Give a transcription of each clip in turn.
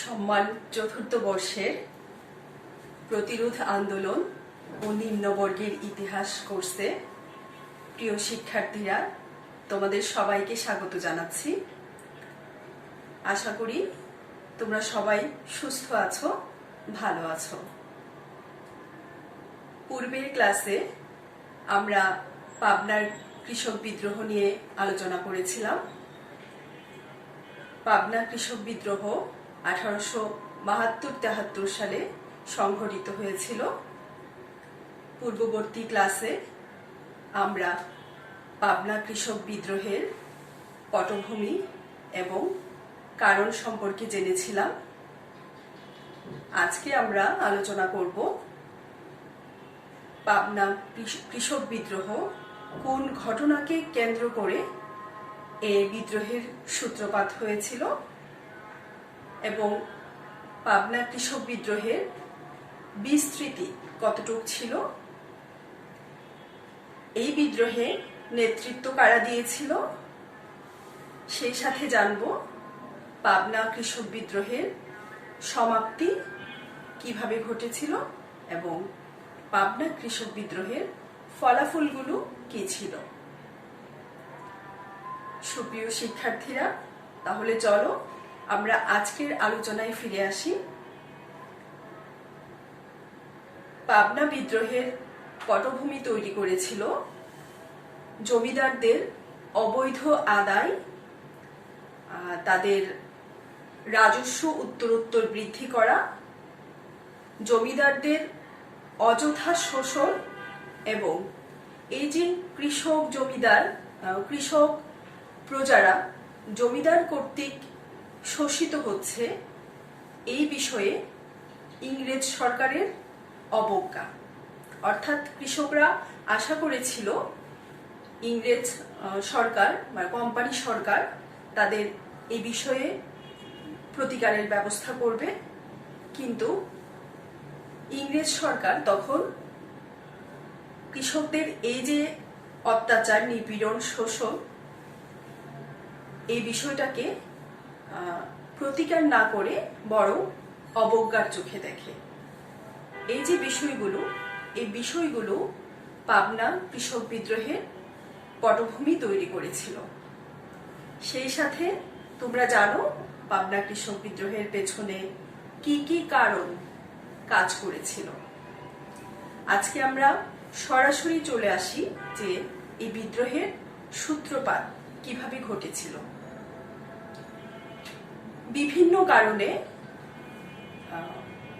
সম্মান চতুর্থ বর্ষের প্রতিরোধ আন্দোলন ও নিম্নবর্গের ইতিহাস কোর্সে প্রিয় শিক্ষার্থীরা, তোমাদের সবাইকে স্বাগত জানাচ্ছি। আশা করি তোমরা সবাই সুস্থ আছো, ভালো আছো। পূর্বের ক্লাসে আমরা পাবনার কৃষক বিদ্রোহ নিয়ে আলোচনা করেছিলাম। পাবনা কৃষক বিদ্রোহ 1872-73 সালে সংঘটিত হয়েছিল। পূর্ববর্তী ক্লাসে আমরা পাবনা কৃষক বিদ্রোহের পটভূমি এবং কারণ সম্পর্কে জেনেছিলাম। আজকে আমরা আলোচনা করব পাবনা কৃষক বিদ্রোহ কোন ঘটনাকে কেন্দ্র করে এই বিদ্রোহের সূত্রপাত হয়েছিল এবং পাবনা কৃষক বিদ্রোহের বিস্তৃতি কতটুকু ছিল, এই বিদ্রোহে নেতৃত্ব কারা দিয়েছিল, সেই সাথে জানব পাবনা কৃষক বিদ্রোহের সমাপ্তি কিভাবে ঘটেছিল এবং পাবনা কৃষক বিদ্রোহের ফলাফলগুলো কি ছিল। সুপ্রিয় শিক্ষার্থীরা, তাহলে চলো আমরা আজকের আলোচনায় ফিরে আসি। পাবনা বিদ্রোহের পটভূমি তৈরি করেছিল জমিদারদের অবৈধ আদায়, তাদের রাজস্ব উত্তরোত্তর বৃদ্ধি করা, জমিদারদের অযথা শোষণ এবং এই যে কৃষক প্রজারা জমিদার কর্তৃক শোষিত হচ্ছে, এই বিষয়ে ইংরেজ সরকারের অবজ্ঞা। অর্থাৎ কৃষকরা আশা করেছিল ইংরেজ সরকার বা কোম্পানি সরকার তাদের এই বিষয়ে প্রতিকারের ব্যবস্থা করবে, কিন্তু ইংরেজ সরকার তখন কৃষকদের এই যে অত্যাচার, নিপীড়ন, শোষণ, এই বিষয়টাকে প্রতিকার না করে বরং অবজ্ঞার চোখে দেখে। এই যে বিষয়গুলো পাবনা কৃষক বিদ্রোহের পটভূমি তৈরি করেছিল। সেই সাথে তোমরা জানো পাবনা কৃষক বিদ্রোহের পেছনে কি কি কারণ কাজ করেছিল। আজকে আমরা সরাসরি চলে আসি যে এই বিদ্রোহের সূত্রপাত কিভাবে ঘটেছিল। বিভিন্ন কারণে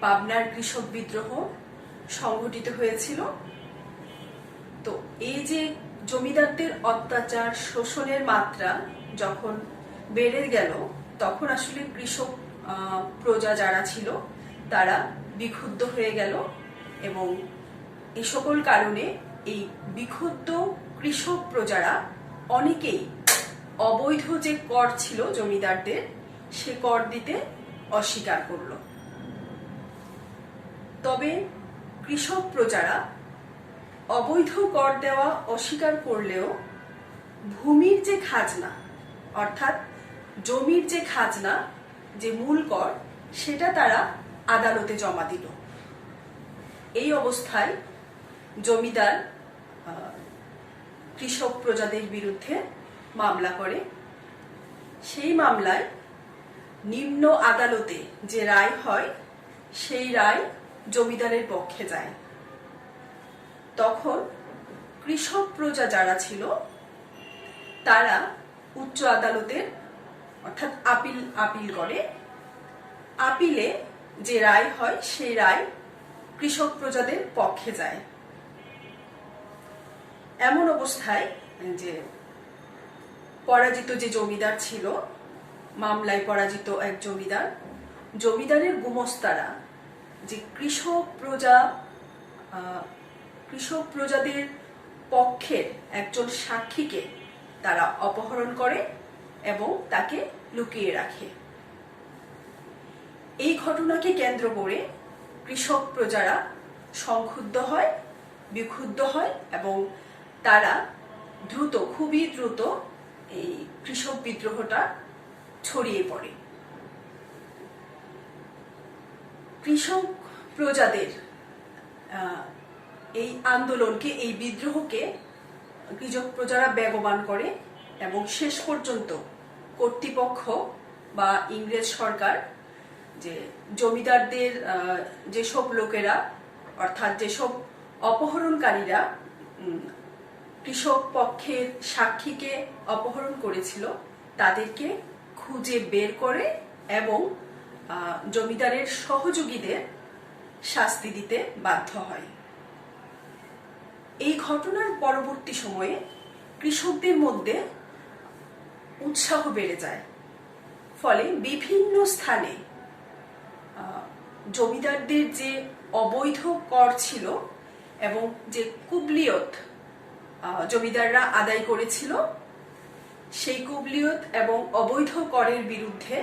পাবনার কৃষক বিদ্রোহ সংঘটিত হয়েছিল। তো এই যে জমিদারদের অত্যাচার, শোষণের মাত্রা যখন বেড়ে গেল, তখন আসলে কৃষক প্রজা যারা ছিল তারা বিক্ষুব্ধ হয়ে গেল এবং এই সকল কারণে এই বিক্ষুব্ধ কৃষক প্রজারা অনেকেই অবৈধ যে কর ছিল জমিদারদের, সে কর দিতে অস্বীকার করল। তবে কৃষক প্রজারা অবৈধ কর দেওয়া অস্বীকার করলেও ভূমির যে খাজনা, অর্থাৎ জমির যে খাজনা, যে মূল কর, সেটা তারা আদালতে জমা দিল। এই অবস্থায় জমিদার কৃষক প্রজাদের বিরুদ্ধে মামলা করে। সেই মামলায় নিম্ন আদালতে যে রায় হয়, সেই রায় জমিদারের পক্ষে যায়। তখন কৃষক প্রজা যারা ছিল তারা উচ্চ আদালতের অর্থাৎ আপিল করে। আপিলে যে রায় হয়, সেই রায় কৃষক প্রজাদের পক্ষে যায়। এমন অবস্থায় যে পরাজিত যে জমিদার ছিল, মামলায় পরাজিত এক জমিদারের গুমস্তারা যে কৃষক প্রজাদের পক্ষের একজন সাক্ষীকে তারা অপহরণ করে এবং তাকে লুকিয়ে রাখে। এই ঘটনাকে কেন্দ্র করে কৃষক প্রজারা সংক্ষুব্ধ হয়, বিক্ষুব্ধ হয় এবং তারা খুবই দ্রুত এই কৃষক বিদ্রোহটা ছড়িয়ে পড়ে। কৃষক প্রজাদের এই আন্দোলনকে, এই বিদ্রোহকে কৃষক প্রজারা বেগবান করে এবং শেষ পর্যন্ত কর্তৃপক্ষ বা ইংরেজ সরকার যে জমিদারদের যেসব লোকেরা অর্থাৎ যেসব অপহরণকারীরা কৃষক পক্ষের সাক্ষীকে অপহরণ করেছিল তাদেরকে খুঁজে বের করে এবং জমিদারের সহযোগীদের শাস্তি দিতে বাধ্য হয়। এই ঘটনার পরবর্তী সময়ে কৃষকদের মধ্যে উৎসাহ বেড়ে যায়, ফলে বিভিন্ন স্থানে জমিদারদের যে অবৈধ কর ছিল এবং যে কুবলিয়ত জমিদাররা আদায় করেছিল সেই কুবলিয়ত এবং অবৈধ করের বিরুদ্ধে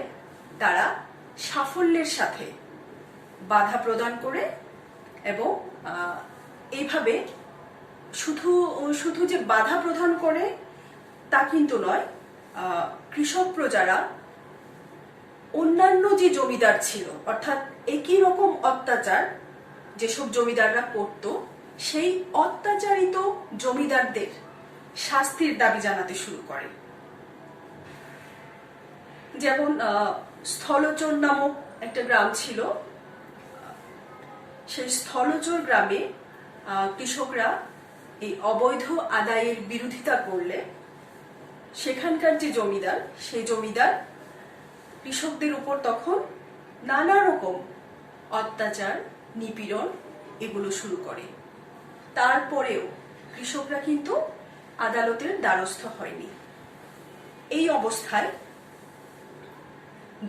তারা সাফল্যের সাথে বাধা প্রদান করে এবং এইভাবে শুধু যে বাধা প্রদান করে তা কিন্তু নয়, কৃষক প্রজারা অন্যান্য যে জমিদার ছিল অর্থাৎ একই রকম অত্যাচার যেসব জমিদাররা করত সেই অত্যাচারিত জমিদারদের শাস্তির দাবি জানাতে শুরু করে। যেমন স্থলচর নামক একটা গ্রাম ছিল, সেই স্থলচর গ্রামে কৃষকরা এই অবৈধ আদায়ের বিরোধিতা করলে সেখানকার যে জমিদার, সেই জমিদার কৃষকদের উপর তখন নানা রকম অত্যাচার, নিপীড়ন এগুলো শুরু করে। তারপরেও কৃষকরা কিন্তু আদালতের দ্বারস্থ হয়নি। এই অবস্থায়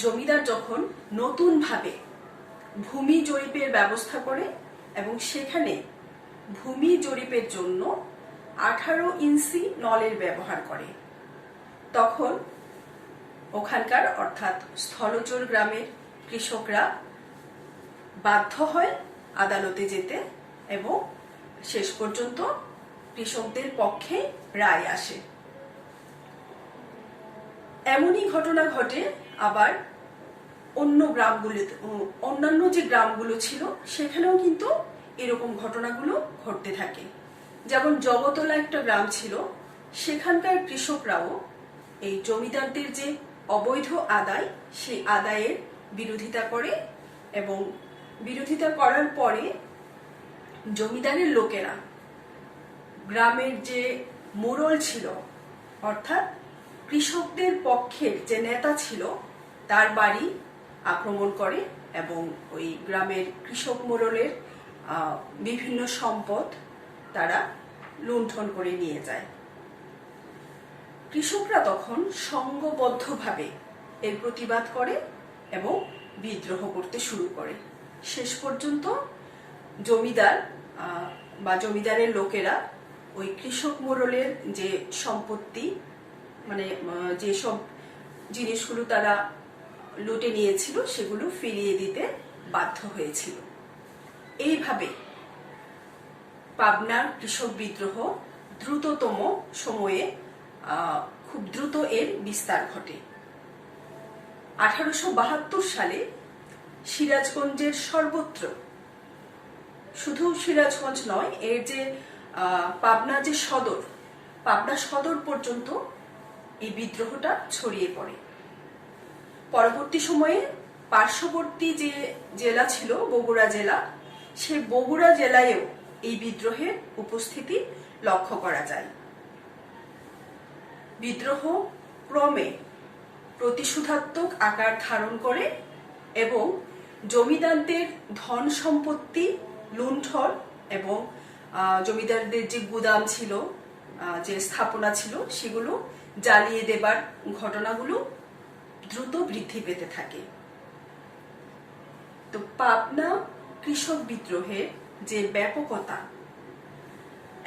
জমিদার যখন নতুনভাবে ভূমি জরিপের ব্যবস্থা করে এবং সেখানে ভূমি জরিপের জন্য 18 ইঞ্চি নলের ব্যবহার করে, তখন ওখানকার অর্থাৎ স্থলচর গ্রামের কৃষকরা বাধ্য হয় আদালতে যেতে এবং শেষ পর্যন্ত কৃষকদের পক্ষে রায় আসে। এমনই ঘটনা ঘটে আবার অন্যান্য যে গ্রামগুলো ছিল সেখানেও কিন্তু এরকম ঘটনাগুলো ঘটতে থাকে। যেমন জগতলা একটা গ্রাম ছিল, সেখানকার কৃষকরাও এই জমিদারদের যে অবৈধ আদায় সেই আদায়ের বিরোধিতা করে এবং বিরোধিতা করার পরে জমিদারের লোকেরা গ্রামের যে মোড়ল ছিল অর্থাৎ কৃষকদের পক্ষের যে নেতা ছিল তার বাড়ি আক্রমণ করে এবং ওই গ্রামের কৃষক মোড়লের বিভিন্ন সম্পদ তারা লুণ্ঠন করে নিয়ে যায়। কৃষকরা তখন সংঘবদ্ধভাবে এর প্রতিবাদ করে এবং বিদ্রোহ করতে শুরু করে। শেষ পর্যন্ত জমিদার বা জমিদারের লোকেরা ওই কৃষক মোড়লের যে সম্পত্তি, মানে যেসব জিনিসগুলো তারা লুটে নিয়েছিল সেগুলো ফিরিয়ে দিতে বাধ্য হয়েছিল। এইভাবে পাবনার কৃষক বিদ্রোহ দ্রুততম সময়ে খুব দ্রুত এর বিস্তার ঘটে। 1872 সালে সিরাজগঞ্জের সর্বত্র, শুধু সিরাজগঞ্জ নয়, এর যে পাবনা যে সদর, পাবনা সদর পর্যন্ত এই বিদ্রোহটা ছড়িয়ে পড়ে। পরবর্তী সময়ে পার্শ্ববর্তী যে জেলা ছিল বগুড়া জেলা, সে বগুড়া জেলায়ও এই বিদ্রোহের উপস্থিতি লক্ষ্য করা যায়। বিদ্রোহ ক্রমে প্রতিশোধাত্মক আকার ধারণ করে এবং জমিদারদের ধন সম্পত্তি লুণ্ঠন এবং জমিদারদের যে গুদাম ছিল, যে স্থাপনা ছিল, সেগুলো জ্বালিয়ে দেবার ঘটনাগুলো দ্রুত বৃদ্ধি পেতে থাকে। তো পাবনা কৃষক বিদ্রোহের যে ব্যাপকতা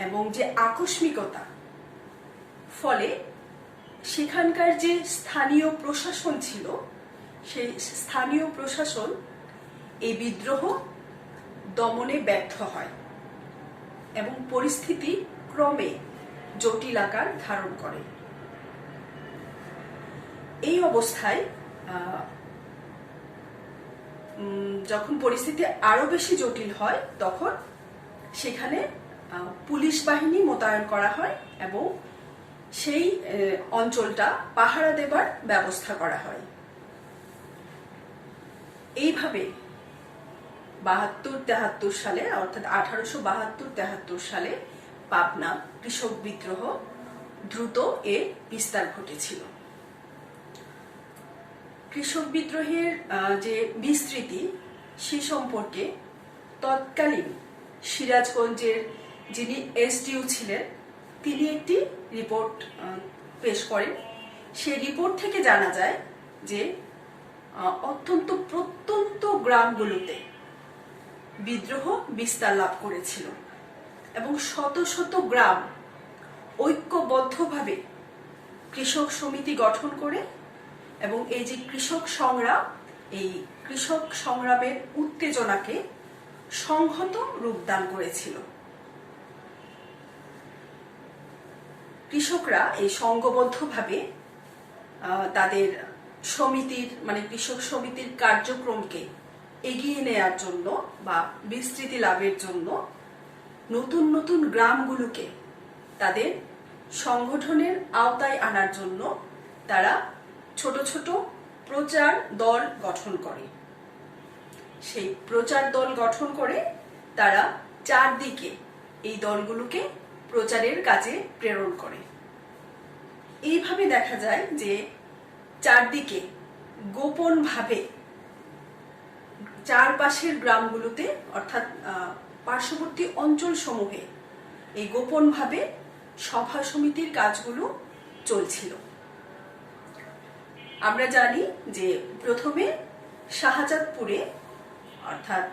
এবং যে আকস্মিকতা, ফলে সেখানকার যে স্থানীয় প্রশাসন ছিল সেই স্থানীয় প্রশাসন এই বিদ্রোহ দমনে ব্যর্থ হয় এবং পরিস্থিতি ক্রমে জটিল আকার ধারণ করে। এই অবস্থায় যখন পরিস্থিতি আরো বেশি জটিল হয় তখন সেখানে পুলিশ বাহিনী মোতায়েন করা হয় এবং সেই অঞ্চলটা পাহারা দেবার ব্যবস্থা করা হয়। এইভাবে 72-73 সালে অর্থাৎ 1872-73 সালে পাবনা কৃষক বিদ্রোহ দ্রুত এর বিস্তার ঘটেছিল। কৃষক বিদ্রোহের যে বিস্তৃতি সে সম্পর্কে তৎকালীন সিরাজগঞ্জের যিনি এসডিও ছিলেন তিনি একটি রিপোর্ট পেশ করেন। সেই রিপোর্ট থেকে জানা যায় যে অত্যন্ত প্রত্যন্ত গ্রামগুলোতে বিদ্রোহ বিস্তার লাভ করেছিল এবং শত শত গ্রাম ঐক্যবদ্ধভাবে কৃষক সমিতি গঠন করে এবং এই যে কৃষক সংগ্রাম, এই কৃষক সংগ্রামের উত্তেজনাকে সংহত রূপদান করেছিল। কৃষকরা এই সংঘবদ্ধভাবে তাদের সমিতির মানে কৃষক সমিতির কার্যক্রমকে এগিয়ে নেয়ার জন্য বা বিস্তৃতি লাভের জন্য নতুন নতুন গ্রামগুলোকে তাদের সংগঠনের আওতায় আনার জন্য তারা ছোট ছোট প্রচার দল গঠন করে। সেই প্রচার দল গঠন করে তারা চারদিকে এই দলগুলোকে প্রচারের কাজে প্রেরণ করে। এইভাবে দেখা যায় যে চারদিকে গোপনভাবে চারপাশের গ্রামগুলোতে অর্থাৎ পার্শ্ববর্তী অঞ্চল সমূহে এই গোপনভাবে সভা সমিতির কাজগুলো চলছিল। আমরা জানি যে প্রথমে শাহজাদপুরে অর্থাৎ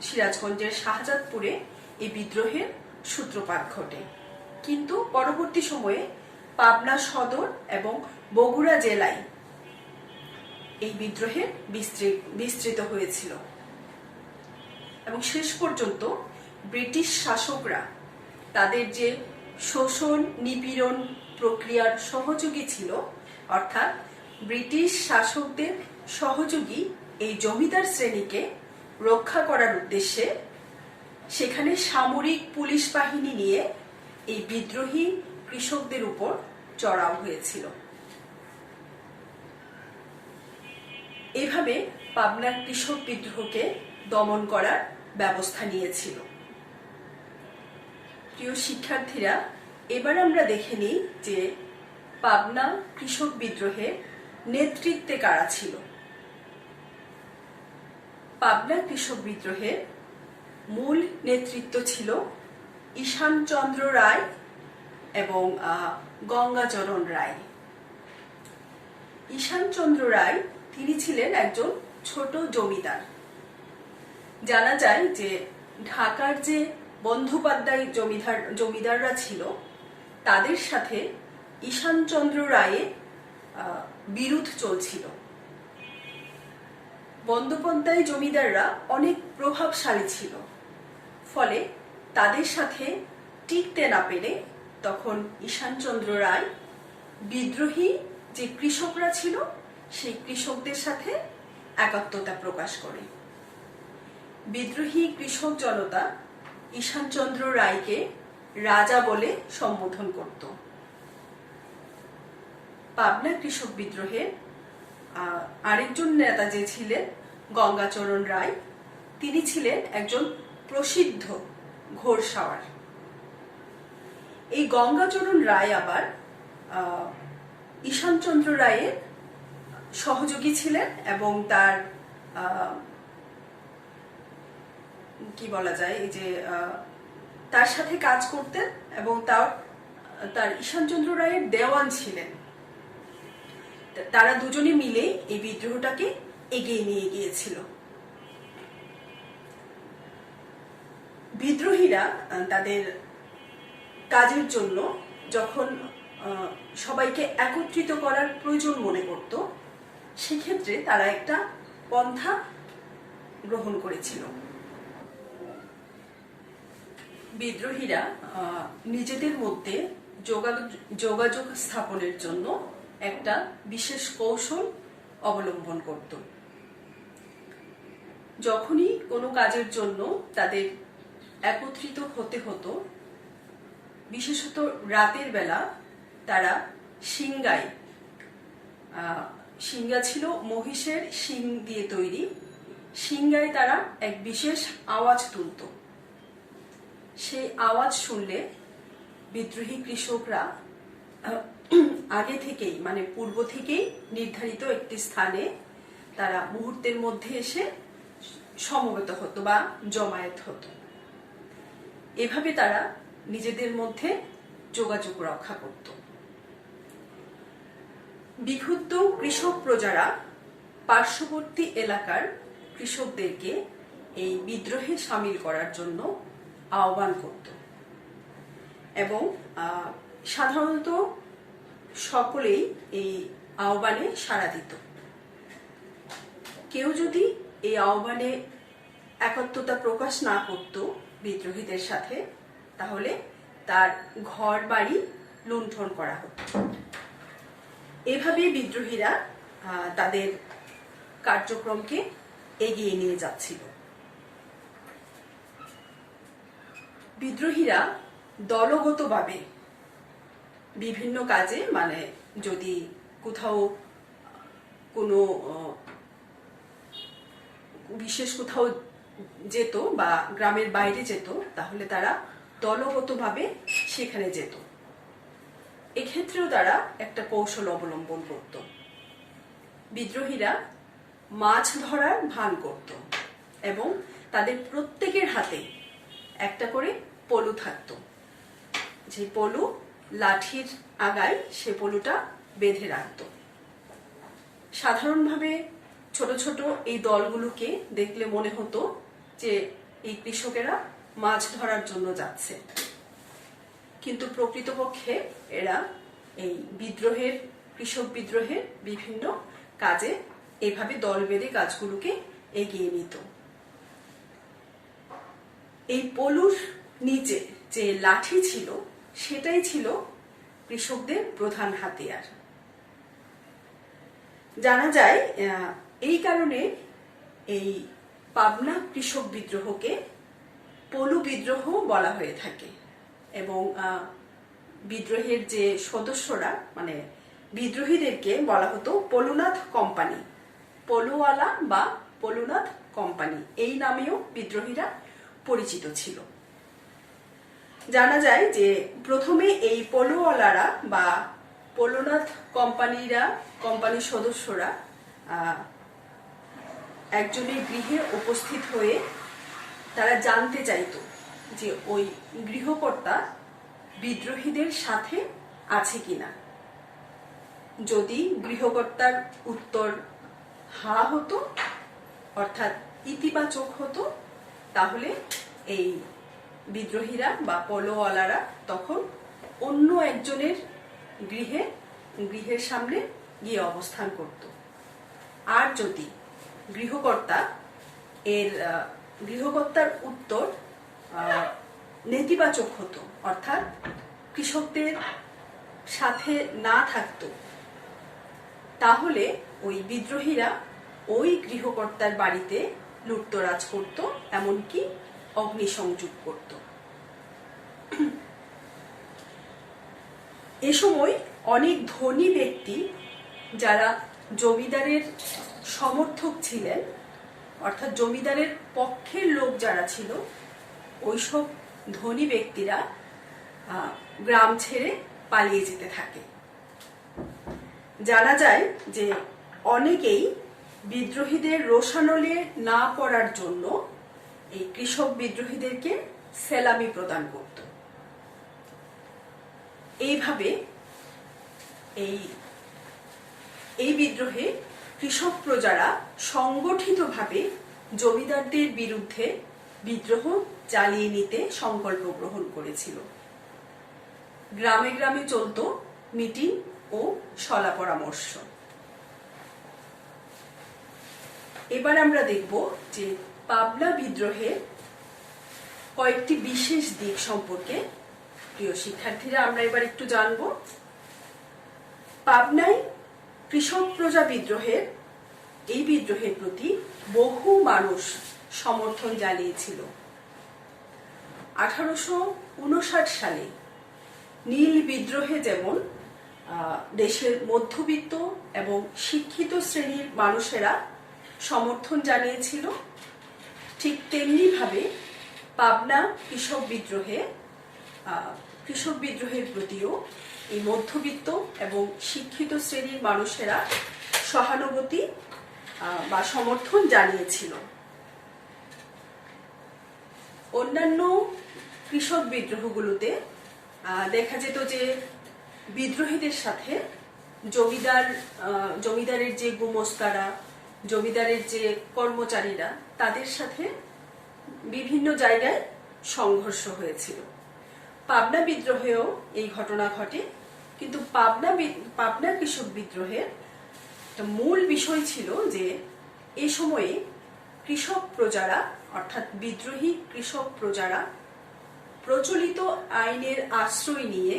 সিরাজগঞ্জের শাহজাদপুরে এই বিদ্রোহের সূত্রপাত ঘটে, কিন্তু পরবর্তী সময়ে পাবনা সদর এবং বগুড়া জেলায় এই বিদ্রোহের বিস্তৃত হয়েছিল এবং শেষ পর্যন্ত ব্রিটিশ শাসকরা তাদের যে শোষণ নিপীড়ন প্রক্রিয়ার সহযোগী ছিল অর্থাৎ ব্রিটিশ শাসকদের সহযোগী এই জমিদার শ্রেণীকে রক্ষা করার উদ্দেশ্যে সেখানে সামরিক পুলিশ বাহিনী নিয়ে এই বিদ্রোহী কৃষকদের উপর চড়াও হয়েছিল। এভাবে পাবনার কৃষক বিদ্রোহকে দমন করার ব্যবস্থা নিয়েছিল। প্রিয় শিক্ষার্থীরা, এবার আমরা দেখে নিই যে পাবনা কৃষক বিদ্রোহের নেতৃত্বে কারা ছিল। পাবনা কৃষক বিদ্রোহের মূল নেতৃত্ব ছিল ঈশানচন্দ্র রায় এবং গঙ্গাচরণ রায়। ঈশানচন্দ্র রায় তিনি ছিলেন একজন ছোট জমিদার। জানা যায় যে ঢাকার যে বন্দ্যোপাধ্যায় জমিদাররা ছিল তাদের সাথে ঈশানচন্দ্র রায়ের বিরোধ চলছিল। বন্দ্যোপাধ্যায় জমিদাররা অনেক প্রভাবশালী ছিল, ফলে তাদের সাথে টিকতে না পেরে তখন ঈশানচন্দ্র রায় বিদ্রোহী যে কৃষকরা ছিল সেই কৃষকদের সাথে একাত্মতা প্রকাশ করে। বিদ্রোহী কৃষক জনতা ঈশানচন্দ্র রায়কে রাজা বলে সম্বোধন করত। পাবনা কৃষক বিদ্রোহের আরেকজন নেতা যে ছিলেন গঙ্গাচরণ রায়, তিনি ছিলেন একজন প্রসিদ্ধ ঘোড়সাওয়ার। এই গঙ্গাচরণ রায় আবার ঈশানচন্দ্র রায়ের সহযোগী ছিলেন এবং তার কি বলা যায় এই যে তার সাথে কাজ করতেন এবং তার ঈশানচন্দ্র রায়ের দেওয়ান ছিলেন। তারা দুজনে মিলে এই বিদ্রোহটাকে এগিয়ে নিয়ে গিয়েছিল। বিদ্রোহীরা তাদের কাজের জন্য যখন সবাইকে একত্রিত করার প্রয়োজন মনে করত, সেক্ষেত্রে তারা একটা পন্থা গ্রহণ করেছিল। বিদ্রোহীরা নিজেদের মধ্যে যোগাযোগ স্থাপনের জন্য একটা বিশেষ কৌশল অবলম্বন করত। যখনই কোনো কাজের জন্য তাদের একত্রিত হতে হতো, বিশেষত রাতের বেলা, তারা সিংগায়, সিংগা ছিল মহিষের শিং দিয়ে তৈরি, সিংগায় তারা এক বিশেষ আওয়াজ তুলত। সেই আওয়াজ শুনলে বিদ্রোহী কৃষকরা আগে থেকেই, মানে পূর্ব থেকেই নির্ধারিত একটি স্থানে তারা মুহূর্তের মধ্যে এসে সমবেত হতো বা জমায়েত হতো। এভাবে তারা নিজেদের মধ্যে যোগাযোগ রক্ষা করত। বিক্ষুব্ধ কৃষক প্রজারা পার্শ্ববর্তী এলাকার কৃষকদেরকে এই বিদ্রোহে সামিল করার জন্য আহ্বান করত এবং সাধারণত সকলেই এই আহ্বানে সাড়া দিত। কেউ যদি এই আহ্বানে একাত্মতা প্রকাশ না করত বিদ্রোহীদের সাথে, তাহলে তার ঘর বাড়ি লুণ্ঠন করা হতো। এভাবে বিদ্রোহীরা তাদের কার্যক্রমকে এগিয়ে নিয়ে যাচ্ছিল। বিদ্রোহীরা দলগতভাবে বিভিন্ন কাজে, মানে যদি কোথাও কোনো বিশেষ কোথাও যেত বা গ্রামের বাইরে যেত, তাহলে তারা দলগতভাবে সেখানে যেত। এক্ষেত্রেও তারা একটা কৌশল অবলম্বন করত। বিদ্রোহীরা মাছ ধরার ভান করত এবং তাদের প্রত্যেকের হাতে একটা করে পলু থাকতো। যে পলু লাঠির আগায় সে পলুটা বেঁধে রাখত। সাধারণভাবে ছোট ছোট এই দলগুলোকে দেখলে মনে হতো যে এই কৃষকেরা মাছ ধরার জন্য যাচ্ছে, কিন্তু প্রকৃতপক্ষে এরা এই বিদ্রোহের, কৃষক বিদ্রোহের বিভিন্ন কাজে এভাবে দল বেঁধে কাজগুলোকে এগিয়ে নিত। এই পলুর নিচে যে লাঠি ছিল, সেটাই ছিল কৃষকদের প্রধান হাতিয়ার। জানা যায় এই কারণে এই পাবনা কৃষক বিদ্রোহকে পলু বিদ্রোহ বলা হয়ে থাকে এবং বিদ্রোহের যে সদস্যরা, মানে বিদ্রোহীদেরকে বলা হতো পলুনাথ কোম্পানি, পলুওয়ালা বা পলুনাথ কোম্পানি, এই নামেও বিদ্রোহীরা পরিচিত ছিল। জানা যায় যে প্রথমে এই পলুওয়ালারা বা পলুনাথ কোম্পানির সদস্যরা একজনের গৃহে উপস্থিত হয়ে তারা জানতে চাইত যে ওই গৃহকর্তা বিদ্রোহীদের সাথে আছে কিনা। যদি গৃহকর্তার উত্তর হা হতো, অর্থাৎ ইতিবাচক হতো, তাহলে এই বিদ্রোহীরা বা পলুওয়ালারা তখন অন্য একজনের গৃহের সামনে গিয়ে অবস্থান করত। আর যদি গৃহকর্তার উত্তর নেতিবাচক হতো, অর্থাৎ কৃষকদের সাথে না থাকতো, তাহলে ওই বিদ্রোহীরা ওই গৃহকর্তার বাড়িতে লুটতরাজ করত, এমনকি অগ্নিসংযোগ করত। এ সময় অনেক ধনী ব্যক্তি, যারা জমিদারের সমর্থক ছিলেন, অর্থাৎ জমিদারের পক্ষের লোক যারা ছিল, ওইসব ধনী ব্যক্তিরা গ্রাম ছেড়ে পালিয়ে যেতে থাকে। জানা যায় যে অনেকেই বিদ্রোহীদের রোষানলে না পড়ার জন্য এই কৃষক বিদ্রোহীদেরকে সেলামি প্রদান করত। এইভাবে এই বিদ্রোহে কৃষক প্রজারা সংগঠিতভাবে জমিদারদের বিরুদ্ধে বিদ্রোহ চালিয়ে নিতে সংকল্প গ্রহণ করেছিল। গ্রামে গ্রামে চলত মিটিং ও সলা পরামর্শ। এবার আমরা দেখব যে পাবনা বিদ্রোহের কয়েকটি বিশেষ দিক সম্পর্কে। প্রিয় শিক্ষার্থীরা, আমরা এবার একটু জানব পাবনায় কৃষক প্রজা বিদ্রোহের প্রতি বহু মানুষ সমর্থন জানিয়েছিল। 1859 সালে নীল বিদ্রোহে যেমন দেশের মধ্যবিত্ত এবং শিক্ষিত শ্রেণীর মানুষেরা সমর্থন জানিয়েছিল, ঠিক তেমনি ভাবে পাবনা কৃষক বিদ্রোহের প্রতিও এই মধ্যবিত্ত এবং শিক্ষিত শ্রেণীর মানুষেরা সহানুভূতি বা সমর্থন জানিয়েছিল। অন্যান্য কৃষক বিদ্রোহগুলোতে দেখা যেত যে বিদ্রোহীদের সাথে জমিদারের যে গুমস্তারা, জমিদারের যে কর্মচারীরা, তাদের সাথে বিভিন্ন জায়গায় সংঘর্ষ হয়েছিল। পাবনা বিদ্রোহেও এই ঘটনা ঘটে, কিন্তু পাবনা কৃষক বিদ্রোহের মূল বিষয় ছিল যে এই সময়ে কৃষক প্রজারা, অর্থাৎ বিদ্রোহী কৃষক প্রজারা প্রচলিত আইনের আশ্রয় নিয়ে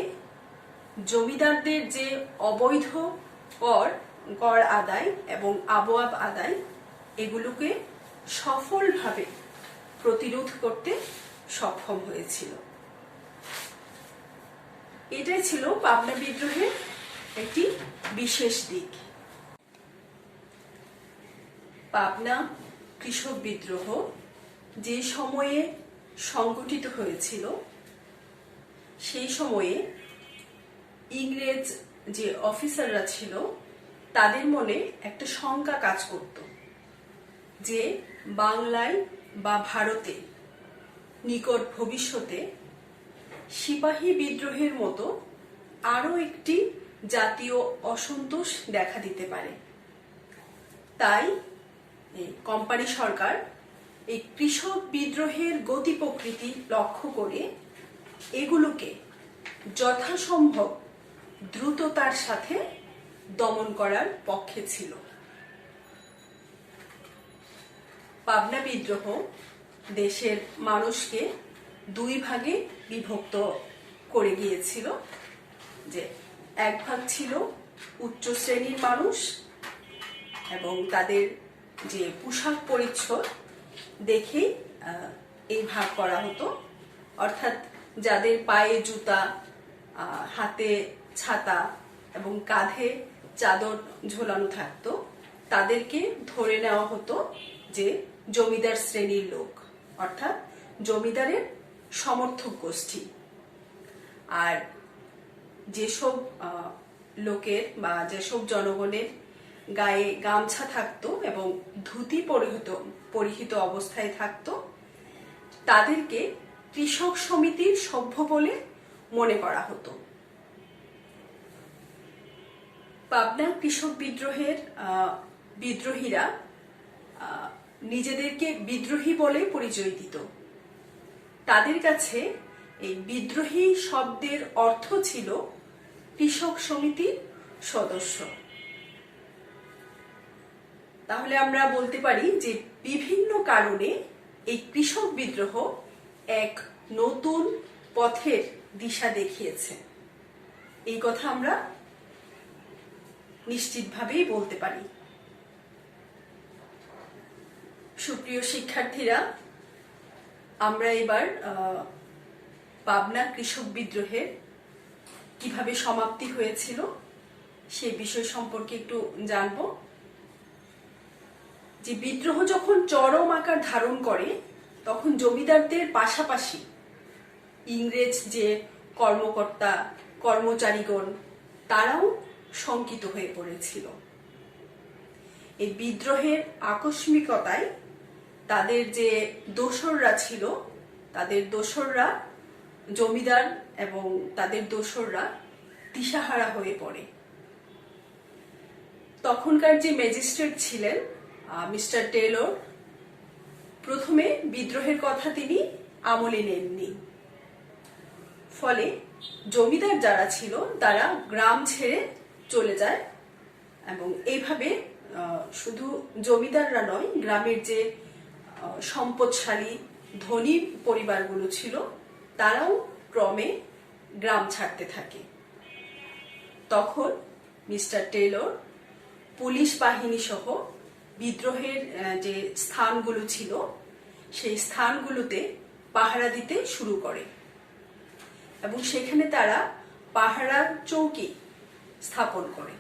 জমিদারদের যে অবৈধ কর আদায় এবং আবওয়াব আদায়, এগুলোকে সফলভাবে প্রতিরোধ করতে সক্ষম হয়েছিল। এটাই ছিল পাবনা বিদ্রোহের একটি বিশেষ দিক। পাবনা কৃষক বিদ্রোহ যে সময়ে সংগঠিত হয়েছিল, সেই সময়ে ইংরেজ যে অফিসাররা ছিল তাদের মনে একটা শঙ্কা কাজ করত যে বাংলায় বা ভারতে নিকট ভবিষ্যতে সিপাহী বিদ্রোহের মতো আরো একটি জাতীয় অসন্তোষ দেখা দিতে পারে। তাই কোম্পানি সরকার এই কৃষক বিদ্রোহের গতি প্রকৃতি লক্ষ্য করে এগুলোকে যথাসম্ভব দ্রুততার সাথে দমন করার পক্ষে ছিল। পাবনা বিদ্রোহ দেশের মানুষকে দুই ভাগে বিভক্ত করে গিয়েছিল, যে এক ভাগ ছিল উচ্চ শ্রেণীর মানুষ এবং তাদের যে পোশাক পরিচ্ছদ দেখেই এই ভাগ করা হতো, অর্থাৎ যাদের পায়ে জুতা, হাতে ছাতা এবং কাঁধে চাদর ঝোলানো থাকতো, তাদেরকে ধরে নেওয়া হতো যে জমিদার শ্রেণীর লোক, অর্থাৎ জমিদারের সমর্থক গোষ্ঠী। আর যেসব লোকের বা যেসব জনগণের গায়ে গামছা থাকতো এবং ধুতি পরিহিত অবস্থায় থাকতো, তাদেরকে কৃষক সমিতির সভ্য বলে মনে করা হতো। পাবনা কৃষক বিদ্রোহের বিদ্রোহীরা নিজেদেরকে বিদ্রোহী বলে পরিচয় দিত। তাদের কাছে এই বিদ্রোহী শব্দের অর্থ ছিল কৃষক সমিতির সদস্য। তাহলে আমরা বলতে পারি যে বিভিন্ন কারণে এই কৃষক বিদ্রোহ এক নতুন পথের দিশা দেখিয়েছে, এই কথা আমরা নিশ্চিতভাবেই বলতে পারি। সুপ্রিয় শিক্ষার্থীরা, আমরা এবার পাবনা কৃষক বিদ্রোহের কিভাবে সমাপ্তি হয়েছিল সেই বিষয় সম্পর্কে একটু জানব। যে বিদ্রোহ যখন চরম আকার ধারণ করে, তখন জমিদারদের পাশাপাশি ইংরেজ যে কর্মকর্তা কর্মচারীগণ, তারাও শঙ্কিত হয়ে পড়েছিল। এই বিদ্রোহের আকস্মিকতায় তাদের যে দোসররা ছিল, তাদের দোসররা, জমিদার এবং তাদের দোসররা দিশাহারা হয়ে পড়ে। তখনকার যে ম্যাজিস্ট্রেট ছিলেন মিস্টার টেলর, প্রথমে বিদ্রোহের কথা তিনি আমলে নেননি। ফলে জমিদার যারা ছিল তারা গ্রাম ছেড়ে চলে যায় এবং এইভাবে শুধু জমিদাররা নয়, গ্রামের যে সম্পদশালী ধনী পরিবারগুলো ছিল তারাও ক্রমে গ্রাম ছাড়তে থাকে। তখন মিস্টার টেলর পুলিশ বাহিনী সহ বিদ্রোহের যে স্থানগুলো ছিল সেই স্থানগুলোতে পাহারা দিতে শুরু করে এবং সেখানে তারা পাহারার চৌকি স্থাপন করে।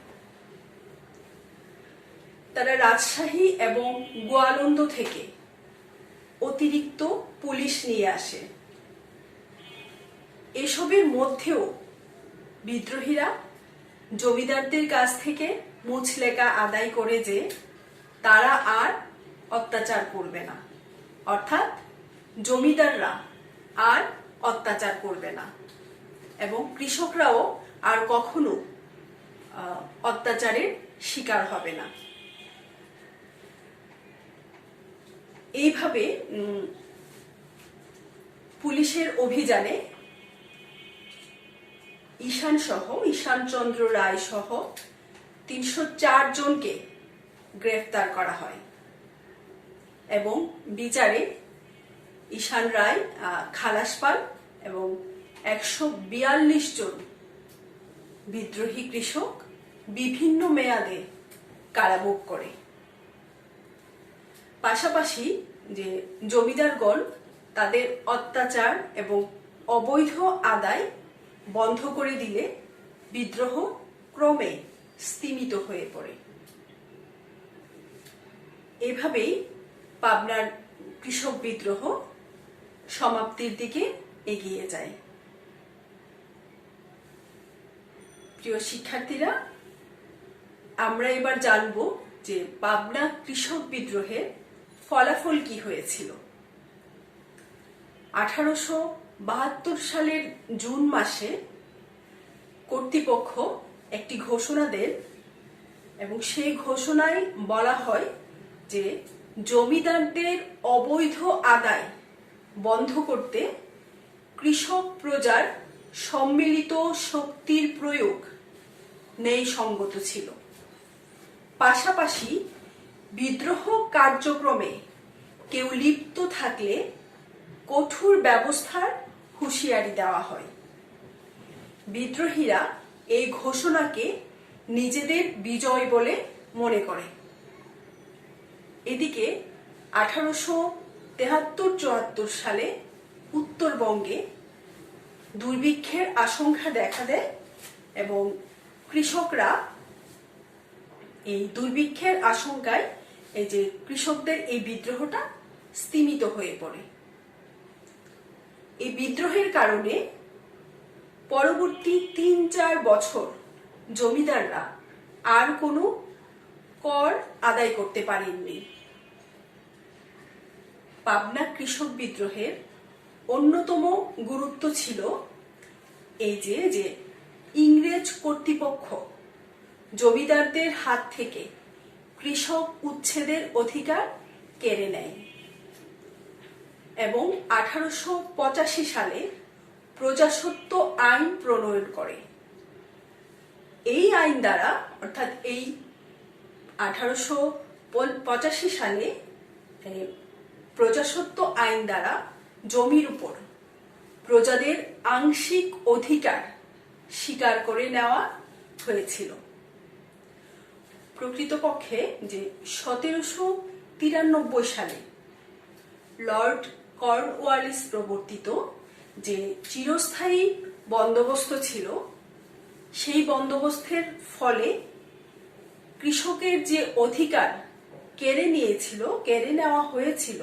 তারা রাজশাহী এবং গোয়ালন্দ থেকে অতিরিক্ত পুলিশ নিয়ে আসে। এসবের মধ্যেও বিদ্রোহীরা জমিদারদের কাছ থেকে মুচলেকা আদায় করে যে তারা আর অত্যাচার করবে না, অর্থাৎ জমিদাররা আর অত্যাচার করবে না এবং কৃষকরাও আর কখনো অত্যাচারের শিকার হবে না। এইভাবে পুলিশের অভিযানে ঈশানচন্দ্র রায় সহ ৩০৪ জনকে গ্রেফতার করা হয় এবং বিচারে ঈশান রায় খালাস পান এবং ১৪২ জন বিদ্রোহী কৃষক বিভিন্ন মেয়াদে কারাভোগ করে। পাশাপাশি যে জমিদারগণ তাদের অত্যাচার এবং অবৈধ আদায় বন্ধ করে দিলে বিদ্রোহ ক্রমে স্তিমিত হয়ে পড়ে। এভাবেই পাবনার কৃষক বিদ্রোহ সমাপ্তির দিকে এগিয়ে যায়। প্রিয় শিক্ষার্থীরা, আমরা এবার জানব যে পাবনা কৃষক বিদ্রোহের ফলাফল কি হয়েছিল। 1872 সালের জুন মাসে কর্তৃপক্ষ একটি ঘোষণা দেন এবং সেই ঘোষণায় বলা হয় যে জমিদারদের অবৈধ আদায় বন্ধ করতে কৃষক প্রজার সম্মিলিত শক্তির প্রয়োগ নেই সঙ্গত ছিল। পাশাপাশি বিদ্রোহ কার্যক্রমে কেউ লিপ্ত থাকলে কঠোর ব্যবস্থার হুঁশিয়ারি দেওয়া হয়। বিদ্রোহীরা এই ঘোষণাকে নিজেদের বিজয় বলে মনে করে। এদিকে 1873-74 সালে উত্তরবঙ্গে দুর্ভিক্ষের আশঙ্কা দেখা দেয় এবং কৃষকরা এই দুর্ভিক্ষের আশঙ্কায় এই যে কৃষকদের এই বিদ্রোহটা স্তিমিত হয়ে পড়ে। এই বিদ্রোহের কারণে পরবর্তী ৩-৪ বছর জমিদাররা আর কোনো কর আদায় করতে পারেননি। পাবনা কৃষক বিদ্রোহের অন্যতম গুরুত্ব ছিল এই যে ইংরেজ কর্তৃপক্ষ জমিদারদের হাত থেকে কৃষক উচ্ছেদের অধিকার কেড়ে নেয় এবং 1885 সালে প্রজাস্বত্ব আইন প্রণয়ন করে। এই আইন দ্বারা, অর্থাৎ এই 1885 সালে প্রজাস্বত্ব আইন দ্বারা জমির উপর প্রজাদের আংশিক অধিকার স্বীকার করে নেওয়া হয়েছিল। প্রকৃতপক্ষে যে 1793 সালে লর্ড কর্নওয়ালিস প্রবর্তিত যে চিরস্থায়ী বন্দোবস্ত ছিল, সেই বন্দোবস্তের ফলে কৃষকের যে অধিকার কেড়ে নেওয়া হয়েছিল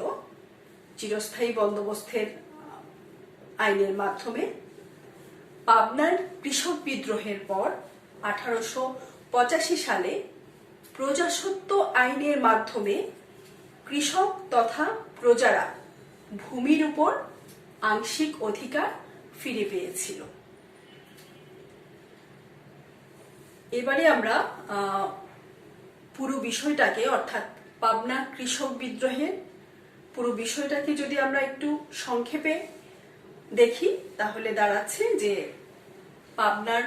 চিরস্থায়ী বন্দোবস্তের আইনের মাধ্যমে, পাবনার কৃষক বিদ্রোহের পর 1885 সালে প্রজাস্বত্ব আইনের মাধ্যমে কৃষক তথা প্রজারা ভূমির উপর আংশিক অধিকার ফিরে পেয়েছিল। এবারে আমরা পুরো বিষয়টাকে, অর্থাৎ পাবনা কৃষক বিদ্রোহের পুরো বিষয়টাকে যদি আমরা একটু সংক্ষেপে দেখি, তাহলে দাঁড়াচ্ছে যে পাবনার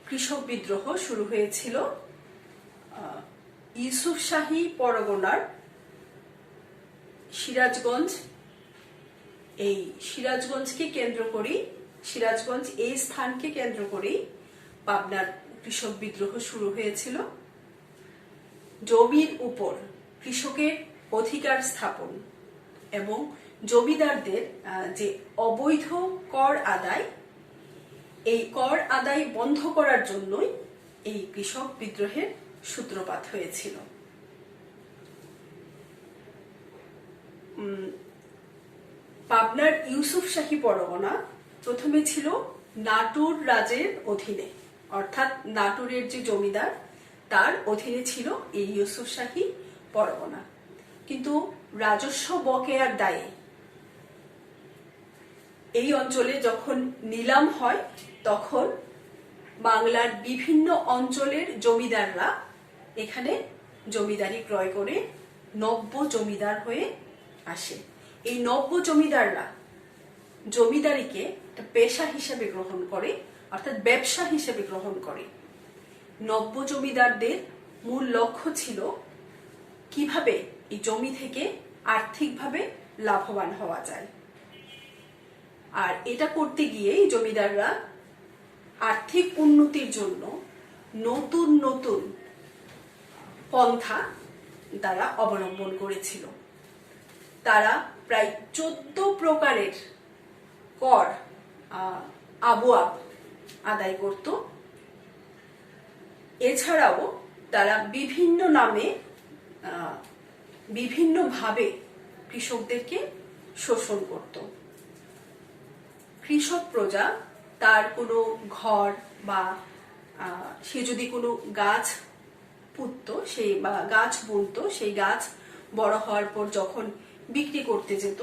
কৃষক বিদ্রোহ শুরু হয়েছিল ইউসুফ শাহী পরগনার সিরাজগঞ্জ, এই সিরাজগঞ্জকে কেন্দ্র করেই, সিরাজগঞ্জ এই স্থানকে কেন্দ্র করেই পাবনার কৃষক বিদ্রোহ শুরু হয়েছিল। জমির উপর কৃষকের অধিকার স্থাপন এবং জমিদারদের যে অবৈধ কর আদায়, এই কর আদায় বন্ধ করার জন্যই এই কৃষক বিদ্রোহের সূত্রপাত হয়েছিল। পাবনার ইউসুফ শাহী পরগনা প্রথমে ছিল নাটোর রাজের অধীনে, অর্থাৎ নাটোরের যে জমিদার তার অধীনে ছিল এই ইউসুফ শাহী পরগনা। কিন্তু রাজস্ব বকেয়ার দায়ে এই অঞ্চলে যখন নিলাম হয়, তখন বাংলার বিভিন্ন অঞ্চলের জমিদাররা এখানে জমিদারি ক্রয় করে নব্য জমিদার হয়ে আসে। এই নব্য জমিদাররা জমিদারিকে একটা পেশা হিসেবে গ্রহণ করে, অর্থাৎ ব্যবসা হিসেবে গ্রহণ করে। নব্য জমিদারদের মূল লক্ষ্য ছিল কিভাবে এই জমি থেকে আর্থিকভাবে লাভবান হওয়া যায়। আর এটা করতে গিয়ে জমিদাররা আর্থিক উন্নতির জন্য নতুন নতুন পন্থা তারা অবলম্বন করেছিল। তারা প্রায় 14 প্রকারের কর আবওয়াব আদায় করত। এছাড়াও তারা বিভিন্ন নামে বিভিন্নভাবে কৃষকদেরকে শোষণ করত। কৃষক প্রজা তার কোনো ঘর বা সে যদি কোনো গাছ পুঁততো, সেই বা গাছ বুনতো, সেই গাছ বড় হওয়ার পর যখন বিক্রি করতে যেত,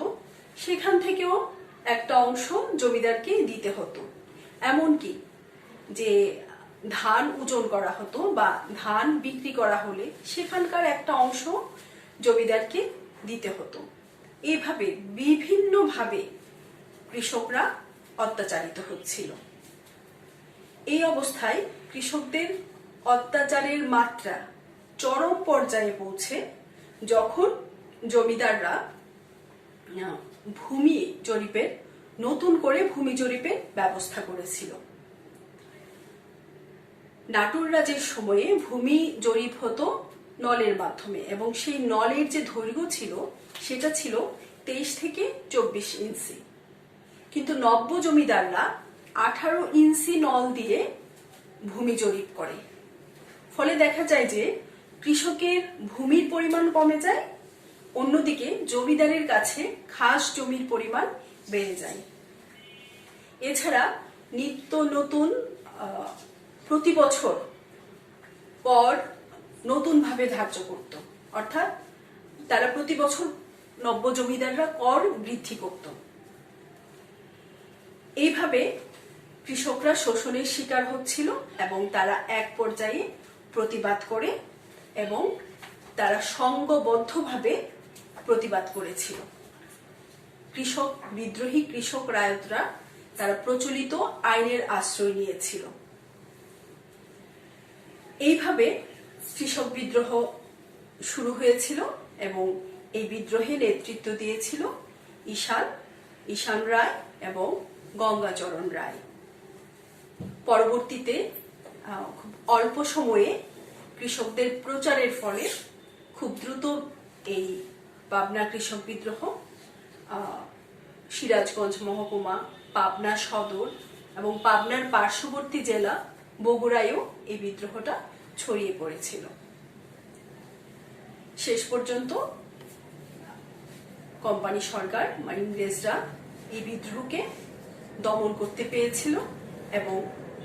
সেখান থেকেও একটা অংশ জমিদারকে দিতে হতো। এমনকি যে ধান ওজন করা হতো বা ধান বিক্রি করা হলে সেখানকার একটা অংশ জমিদারকে দিতে হতো। এইভাবে বিভিন্নভাবে কৃষকরা অত্যাচারিত হচ্ছিল। এই অবস্থায় কৃষকদের অত্যাচারের মাত্রা চরম পর্যায়ে পৌঁছে যখন জমিদাররা ভূমি জরিপের নতুন করে ভূমি জরিপের ব্যবস্থা করেছিল। নাটোর রাজের সময়ে ভূমি জরিপ হতো নলের মাধ্যমে, এবং সেই নলের যে দৈর্ঘ্য ছিল সেটা ছিল 23 থেকে 24 ইঞ্চি। কিন্তু নব্য জমিদাররা 18 ইঞ্চি নল দিয়ে ভূমি জরিপ করে। ফলে দেখা যায় যে কৃষকের ভূমির পরিমাণ কমে যায়, অন্যদিকে জমিদারের কাছে খাস জমির পরিমাণ বেড়ে যায়। এছাড়া নিত্য নতুন প্রতি বছর কর নতুনভাবে ধার্য করত, অর্থাৎ তারা প্রতি বছর নব্য জমিদাররা কর বৃদ্ধি করত। এইভাবে কৃষকরা শোষণের শিকার হচ্ছিল এবং তারা এক পর্যায়ে প্রতিবাদ করে এবং তারা সংঘবদ্ধভাবে প্রতিবাদ করেছিল। কৃষক বিদ্রোহী কৃষক রায়তরা তারা প্রচলিত আইনের আশ্রয় নিয়েছিল। এইভাবে কৃষক বিদ্রোহ শুরু হয়েছিল এবং এই বিদ্রোহে নেতৃত্ব দিয়েছিল ঈশান রায় এবং গঙ্গাচরণ রায়। পরবর্তীতে খুব অল্প সময়ে কৃষকদের প্রচারের ফলে খুব দ্রুত এই পাবনা কৃষক বিদ্রোহ সিরাজগঞ্জ মহকুমা, পাবনা সদর এবং পাবনার পার্শ্ববর্তী জেলা বগুড়ায়ও এই বিদ্রোহটা ছড়িয়ে পড়েছিল। শেষ পর্যন্ত কোম্পানি সরকার মানে ইংরেজরা এই বিদ্রোহকে দমন করতে পেরেছিল এবং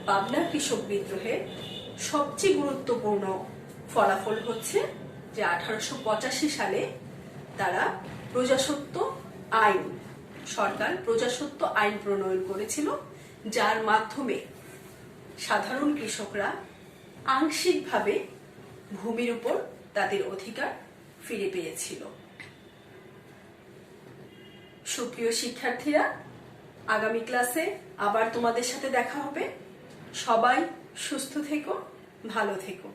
পাবনা কৃষক বিদ্রোহের সবচেয়ে গুরুত্বপূর্ণ ফলাফল হচ্ছে যে 1885 সালে তারা সরকার প্রজাস্বত্ব আইন প্রণয়ন করেছিল, যার মাধ্যমে সাধারণ কৃষকরা আংশিকভাবে ভূমির উপর তাদের অধিকার ফিরে পেয়েছিল। সুপ্রিয় শিক্ষার্থীরা, আগামী ক্লাসে আবার তোমাদের সাথে দেখা হবে। সবাই সুস্থ থেকো, ভালো থেকো।